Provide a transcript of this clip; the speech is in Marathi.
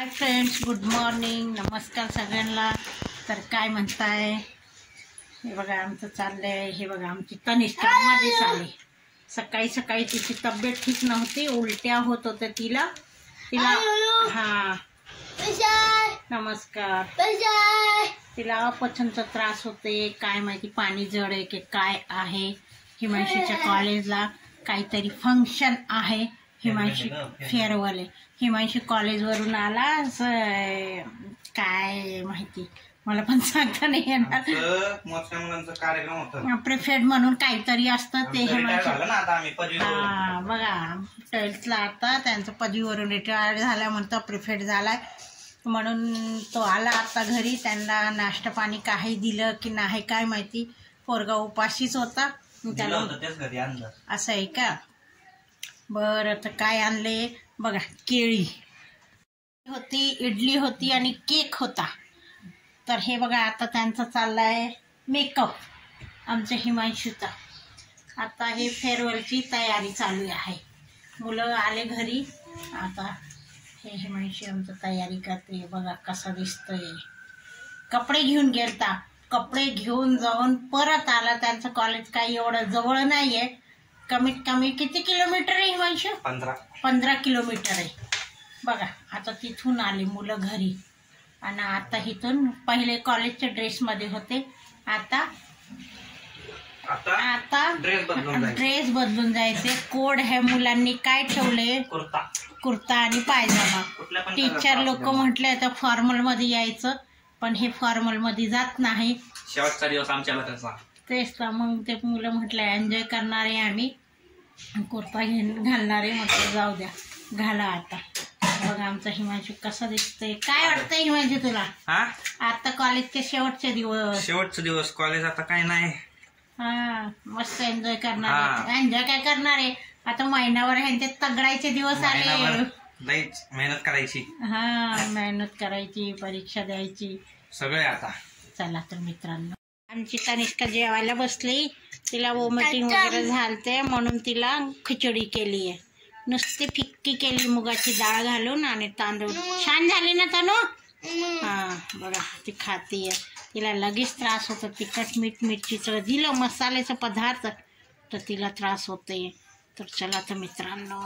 हाय फ्रेंड्स, गुड मॉर्निंग, नमस्कार सगळ्यांना. तर काय म्हणताय? हे बघा आमचं चाललंय. हे बघा आमची तनिष्का मध्येच आली. सकाळी सकाळी तिची तब्येत ठीक नव्हती, उलट्या होत होत्या तिला. हा नमस्कार. तिला अपचनचा त्रास होते. काय माहिती पाणी जड आहे की काय आहे. हिमांशीच्या कॉलेजला काहीतरी फंक्शन आहे. हिमांशी फेअरवेल आहे. हिमांशी कॉलेजवरून आला. काय माहिती मला पण सांगता नाही येणार. कार्यक्रम होता प्रिफेड म्हणून काहीतरी असतं ते. हिमांशी हा बघा 12thला आता त्यांचं पदवीवरून रिटायर्ड झाल्यानंतर प्रिफेड झालाय म्हणून तो आला आता घरी. त्यांना नाश्ता पाणी काही दिलं की नाही काय माहिती. पोरगा उपाशीच होता त्याला. असं आहे का? बरं तर काय आणले बघा. केळी होती, इडली होती आणि केक होता. तर हे बघा आता त्यांचा चाललाय मेकअप आमच्या हिमांशूचा. आता हे फेअरवेलची तयारी चालू आहे. मुलं आले घरी. आता हे हिमांशी आमचं तयारी करते. बघा कसं दिसतंय. कपडे घेऊन गेलता. कपडे घेऊन जाऊन परत आला. त्यांचं कॉलेज काही एवढं जवळ नाही आहे. कमीत कमी किती किलोमीटर आहे हिमांशू? 15 किलोमीटर आहे. बघा आता तिथून आले मुलं घरी. आणि आता इथून पहिले कॉलेजच्या ड्रेसमध्ये होते. आता ड्रेस बदलून जायचे. कोड हे मुलांनी काय ठेवले? कुर्ता आणि पायजामा. टीचर लोक म्हटले आता फॉर्मल मध्ये यायचं, पण हे फॉर्मल मध्ये जात नाही. शेवटचा दिवस आमच्या तेच तर मग ते मुलं म्हटलं एन्जॉय करणारे आम्ही, कुर्ता घालणारे. म्हटलं जाऊ द्या घाला आता. बघा आमचा हिमांशू कसा दिसतोय. काय वाटतंय हिमांशू तुला? आता कॉलेजचे शेवटचे दिवस कॉलेज आता काय नाही. हा मस्त एन्जॉय करणार. एन्जॉय काय करणार आहे आता? महिनाभर ह्यांचे तगडायचे दिवस आले. मेहनत करायची. हा मेहनत करायची, परीक्षा द्यायची सगळे आता. चला तर मित्रांनो, आमची तनिष्का जेवायला बसली. तिला वॉमिटिंग वगैरे झालते म्हणून तिला खिचडी केली आहे. नुसती फिक्की केली मुगाची डाळ घालून आणि तांदूळ. छान झाली ना तनु? हा बघा ती खाती आहे. तिला लगेच त्रास होतो. तिखट मीठ मिरचीचं दिलं मसाल्याचं पदार्थ तर तिला त्रास होते. तर चला तर मित्रांनो